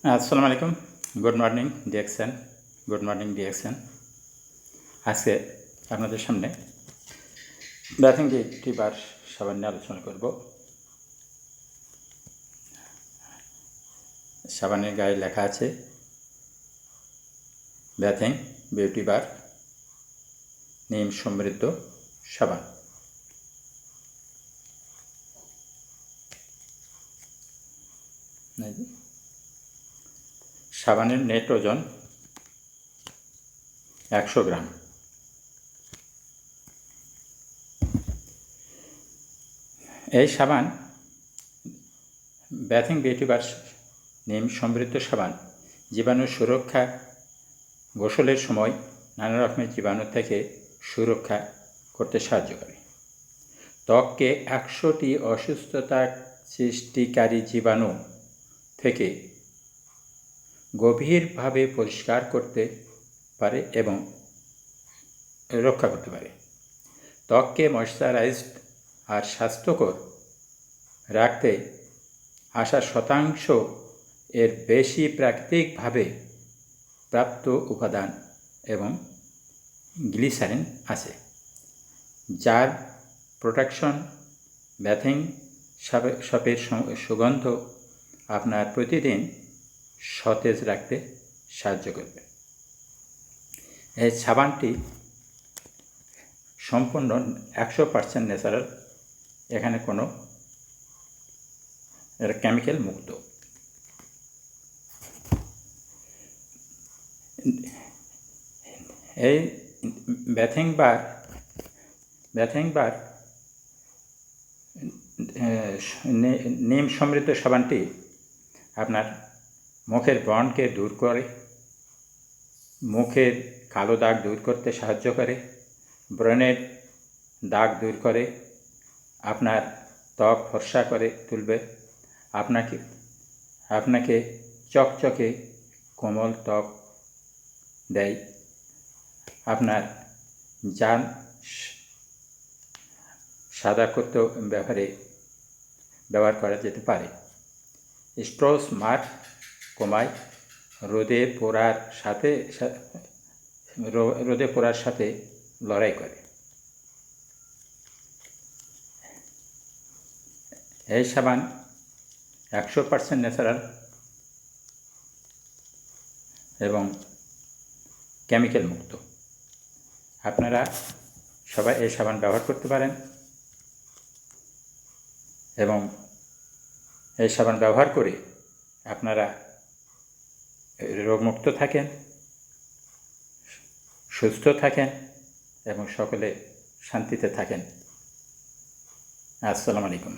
আসসালামু আলাইকুম। Good morning DXN. Good morning DXN. আজকে আপনাদের সামনে ব্যাথিং বিউটি বার সাবান নিয়ে আলোচনা করব। সাবানের গায়ে লেখা আছে ব্যাথিং বিউটি বার নিম সমৃদ্ধ সাবান। সাবানের নেট ওজন 100 গ্রাম। এই সাবান ব্যাথিং বিউটি বার নিম সমৃদ্ধ সাবান জীবাণু সুরক্ষা, গোসলের সময় নানা রকমের জীবাণু থেকে সুরক্ষা করতে সাহায্য করে। ত্বককে 100টি অসুস্থতা সৃষ্টিকারী জীবাণু থেকে গভীরভাবে পরিষ্কার করতে পারে এবং রক্ষা করতে পারে। ত্বককে ময়শ্চারাইজড আর স্বাস্থ্যকর রাখতে 80% এর বেশি প্রাকৃতিকভাবে প্রাপ্ত উপাদান এবং গ্লিসারিন আছে, যার প্রোটেকশন ব্যাথিং সাপের সুগন্ধ আপনার প্রতিদিন সতেজ রাখতে সাহায্য করবে। এই সাবানটি সম্পূর্ণ 100% ন্যাচারাল, এখানে কোনো কেমিক্যাল মুক্ত। এই ব্যাথিং বার নিম সমৃদ্ধ সাবানটি আপনার মুখের ব্রণকে দূর করে, মুখের কালো দাগ দূর করতে সাহায্য করে, ব্রণের দাগ দূর করে, আপনার ত্বক ফর্সা করে তুলবে, আপনাকে চকচকে কোমল ত্বক দেয়। আপনার জান সাদা করতেও ব্যবহার করা যেতে পারে। স্ট্রেস মার্ক কমায়, রোদে পোড়ার সাথে লড়াই করে। এই সাবান 100% ন্যাচারাল এবং কেমিক্যাল মুক্ত। আপনারা সবাই এই সাবান ব্যবহার করতে পারেন এবং এই সাবান ব্যবহার করে আপনারা রোগমুক্ত থাকেন, সুস্থ থাকেন এবং সকলে শান্তিতে থাকেন। আসসালামু আলাইকুম।